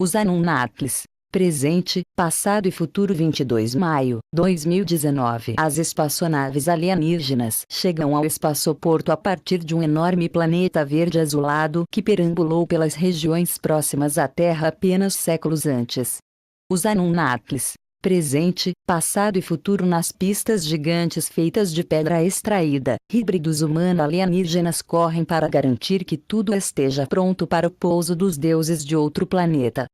Os Anunnakis. Presente, passado e futuro. 22 de maio, 2019. As espaçonaves alienígenas chegam ao espaçoporto a partir de um enorme planeta verde azulado que perambulou pelas regiões próximas à Terra apenas séculos antes. Os Anunnakis. Presente, passado e futuro. Nas pistas gigantes feitas de pedra extraída, híbridos humano-alienígenas correm para garantir que tudo esteja pronto para o pouso dos deuses de outro planeta.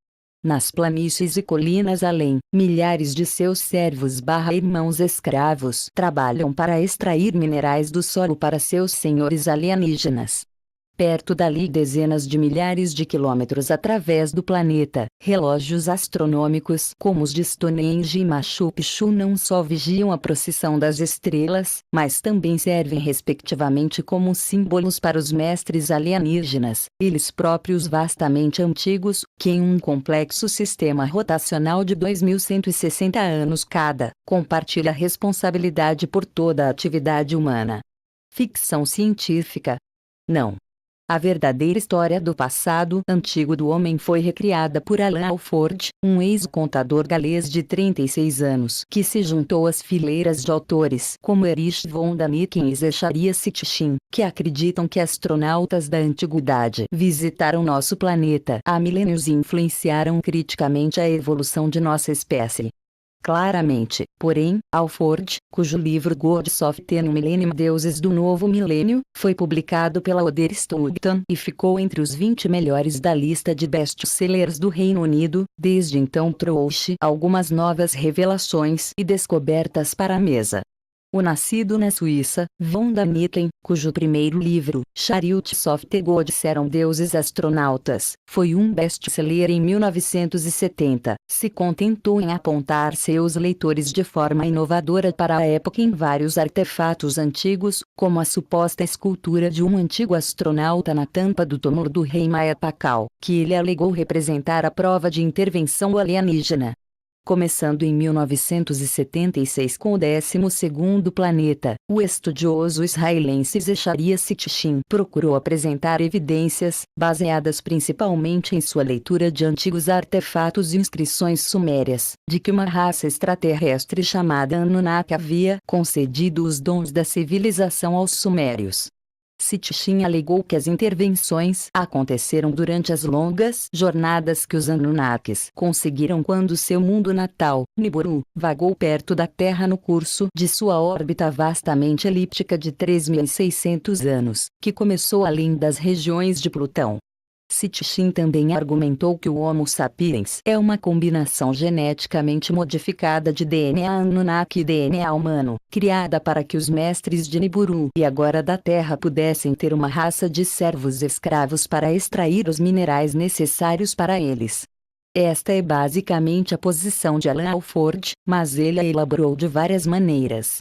Nas planícies e colinas além, milhares de seus servos/irmãos escravos trabalham para extrair minerais do solo para seus senhores alienígenas. Perto dali, dezenas de milhares de quilômetros através do planeta, relógios astronômicos como os de Stonehenge e Machu Picchu não só vigiam a procissão das estrelas, mas também servem respectivamente como símbolos para os mestres alienígenas, eles próprios vastamente antigos, que em um complexo sistema rotacional de 2160 anos cada, compartilha a responsabilidade por toda a atividade humana. Ficção científica? Não. A verdadeira história do passado antigo do homem foi recriada por Alan Alford, um ex-contador galês de 36 anos que se juntou às fileiras de autores como Erich von Däniken e Zecharia Sitchin, que acreditam que astronautas da antiguidade visitaram nosso planeta há milênios e influenciaram criticamente a evolução de nossa espécie. Claramente, porém, Alford, cujo livro Gods of the New Millennium Deuses do Novo Milênio, foi publicado pela Oder Stoughton e ficou entre os 20 melhores da lista de best-sellers do Reino Unido, desde então trouxe algumas novas revelações e descobertas para a mesa. O nascido na Suíça, von Däniken, cujo primeiro livro, Chariots of the Gods eram deuses astronautas, foi um best-seller em 1970, se contentou em apontar seus leitores de forma inovadora para a época em vários artefatos antigos, como a suposta escultura de um antigo astronauta na tampa do túmulo do rei Maia Pakal, que ele alegou representar a prova de intervenção alienígena. Começando em 1976 com o 12º planeta, o estudioso israelense Zecharia Sitchin procurou apresentar evidências, baseadas principalmente em sua leitura de antigos artefatos e inscrições sumérias, de que uma raça extraterrestre chamada Anunnaki havia concedido os dons da civilização aos sumérios. Sitchin alegou que as intervenções aconteceram durante as longas jornadas que os Anunnakis conseguiram quando seu mundo natal, Nibiru, vagou perto da Terra no curso de sua órbita vastamente elíptica de 3.600 anos, que começou além das regiões de Plutão. Sitchin também argumentou que o Homo sapiens é uma combinação geneticamente modificada de DNA Anunnaki e DNA humano, criada para que os mestres de Nibiru e agora da Terra pudessem ter uma raça de servos escravos para extrair os minerais necessários para eles. Esta é basicamente a posição de Alan Alford, mas ele a elaborou de várias maneiras.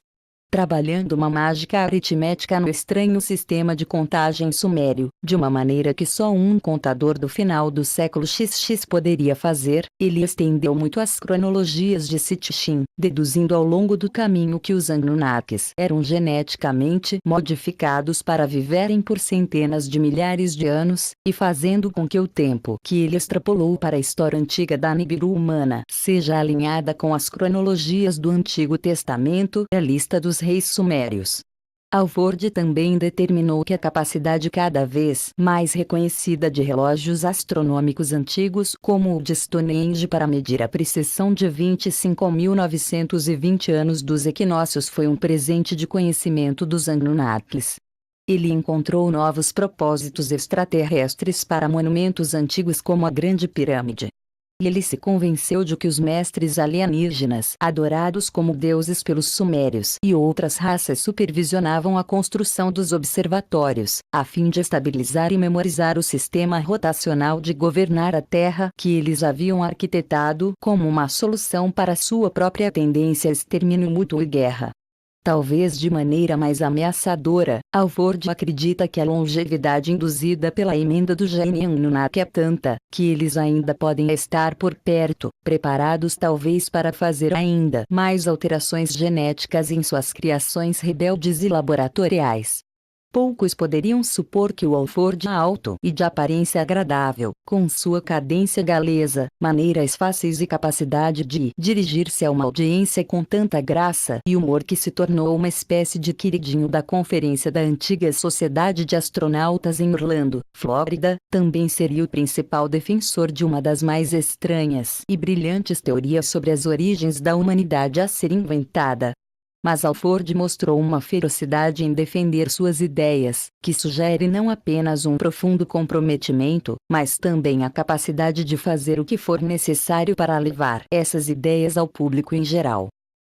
Trabalhando uma mágica aritmética no estranho sistema de contagem sumério, de uma maneira que só um contador do final do século XX poderia fazer, ele estendeu muito as cronologias de Sitchin, deduzindo ao longo do caminho que os Anunnakis eram geneticamente modificados para viverem por centenas de milhares de anos, e fazendo com que o tempo que ele extrapolou para a história antiga da Nibiru humana seja alinhada com as cronologias do Antigo Testamento e a lista dos reis sumérios. Alford também determinou que a capacidade cada vez mais reconhecida de relógios astronômicos antigos como o de Stonehenge para medir a precisão de 25.920 anos dos equinócios foi um presente de conhecimento dos Anunnakis. Ele encontrou novos propósitos extraterrestres para monumentos antigos como a Grande Pirâmide. Ele se convenceu de que os mestres alienígenas, adorados como deuses pelos sumérios e outras raças, supervisionavam a construção dos observatórios, a fim de estabilizar e memorizar o sistema rotacional de governar a Terra que eles haviam arquitetado como uma solução para sua própria tendência a extermínio mútuo e guerra. Talvez de maneira mais ameaçadora, Alford acredita que a longevidade induzida pela emenda do gene Anunnaki é tanta, que eles ainda podem estar por perto, preparados talvez para fazer ainda mais alterações genéticas em suas criações rebeldes e laboratoriais. Poucos poderiam supor que o Alford alto e de aparência agradável, com sua cadência galesa, maneiras fáceis e capacidade de dirigir-se a uma audiência com tanta graça e humor que se tornou uma espécie de queridinho da conferência da antiga Sociedade de Astronautas em Orlando, Flórida, também seria o principal defensor de uma das mais estranhas e brilhantes teorias sobre as origens da humanidade a ser inventada. Mas Alford mostrou uma ferocidade em defender suas ideias, que sugere não apenas um profundo comprometimento, mas também a capacidade de fazer o que for necessário para levar essas ideias ao público em geral.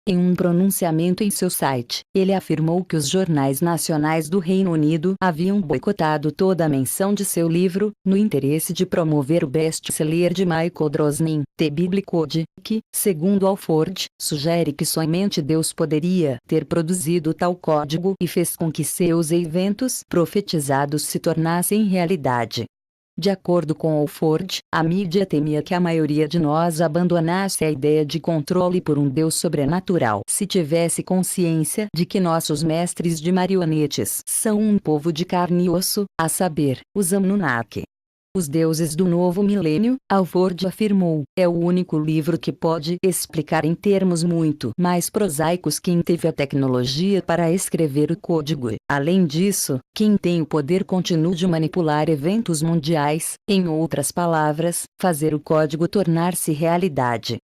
Em um pronunciamento em seu site, ele afirmou que os jornais nacionais do Reino Unido haviam boicotado toda a menção de seu livro, no interesse de promover o best-seller de Michael Drosnin, The Biblical Code, que, segundo Alford, sugere que somente Deus poderia ter produzido tal código e fez com que seus eventos profetizados se tornassem realidade. De acordo com Alford, a mídia temia que a maioria de nós abandonasse a ideia de controle por um Deus sobrenatural se tivesse consciência de que nossos mestres de marionetes são um povo de carne e osso, a saber, os Anunnaki. Os Deuses do Novo Milênio, Alford afirmou, é o único livro que pode explicar em termos muito mais prosaicos quem teve a tecnologia para escrever o código. Além disso, quem tem o poder contínuo de manipular eventos mundiais, em outras palavras, fazer o código tornar-se realidade.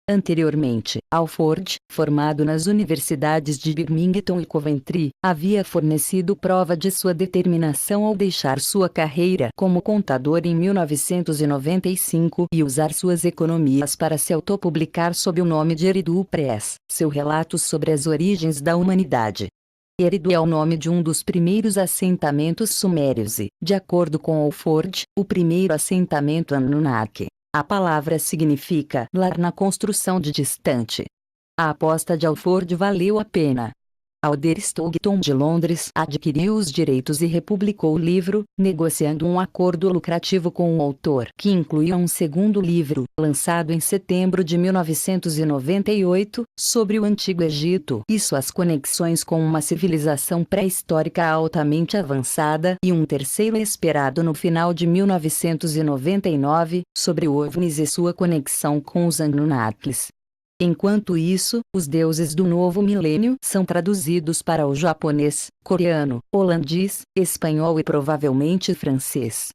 Anteriormente, Alford, formado nas universidades de Birmingham e Coventry, havia fornecido prova de sua determinação ao deixar sua carreira como contador em 1995 e usar suas economias para se autopublicar sob o nome de Eridu Press, seu relato sobre as origens da humanidade. Eridu é o nome de um dos primeiros assentamentos sumérios e, de acordo com Alford, o primeiro assentamento Anunnaki. A palavra significa lar na construção de distante. A aposta de Alford valeu a pena. Alder Stoughton de Londres adquiriu os direitos e republicou o livro, negociando um acordo lucrativo com o autor, que incluía um segundo livro, lançado em setembro de 1998, sobre o Antigo Egito e suas conexões com uma civilização pré-histórica altamente avançada, e um terceiro esperado no final de 1999, sobre OVNIs e sua conexão com os Anunnakis. Enquanto isso, os deuses do novo milênio são traduzidos para o japonês, coreano, holandês, espanhol e provavelmente francês.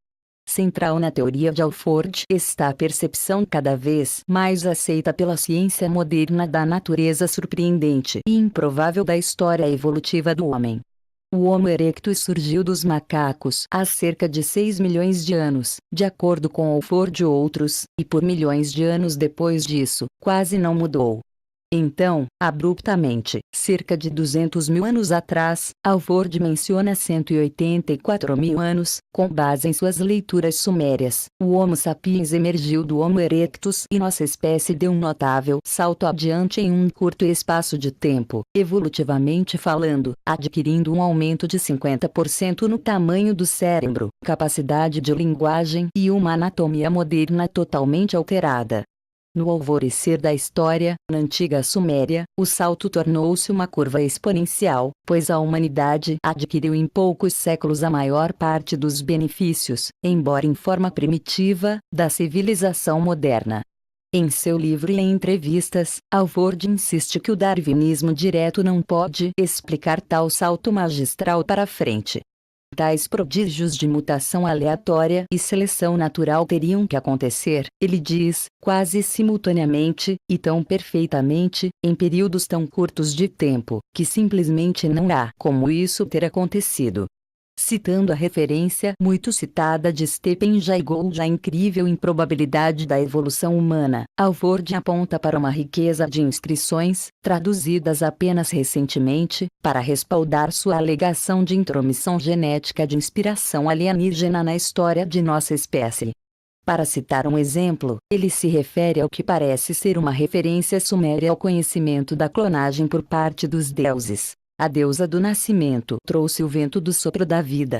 Central na teoria de Alford está a percepção cada vez mais aceita pela ciência moderna da natureza surpreendente e improvável da história evolutiva do homem. O Homo erectus surgiu dos macacos há cerca de 6 milhões de anos, de acordo com Alford e outros, e por milhões de anos depois disso, quase não mudou. Então, abruptamente, cerca de 200 mil anos atrás, Alford menciona 184 mil anos, com base em suas leituras sumérias, o Homo sapiens emergiu do Homo erectus e nossa espécie deu um notável salto adiante em um curto espaço de tempo, evolutivamente falando, adquirindo um aumento de 50% no tamanho do cérebro, capacidade de linguagem e uma anatomia moderna totalmente alterada. No alvorecer da história, na antiga Suméria, o salto tornou-se uma curva exponencial, pois a humanidade adquiriu em poucos séculos a maior parte dos benefícios, embora em forma primitiva, da civilização moderna. Em seu livro e em entrevistas, Alford insiste que o darwinismo direto não pode explicar tal salto magistral para frente. Tais prodígios de mutação aleatória e seleção natural teriam que acontecer, ele diz, quase simultaneamente, e tão perfeitamente, em períodos tão curtos de tempo, que simplesmente não há como isso ter acontecido. Citando a referência muito citada de Stephen Jay Gould à incrível improbabilidade da evolução humana, Alford aponta para uma riqueza de inscrições, traduzidas apenas recentemente, para respaldar sua alegação de intromissão genética de inspiração alienígena na história de nossa espécie. Para citar um exemplo, ele se refere ao que parece ser uma referência suméria ao conhecimento da clonagem por parte dos deuses. A deusa do nascimento trouxe o vento do sopro da vida.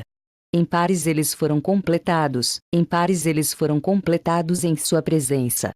Em pares eles foram completados em sua presença.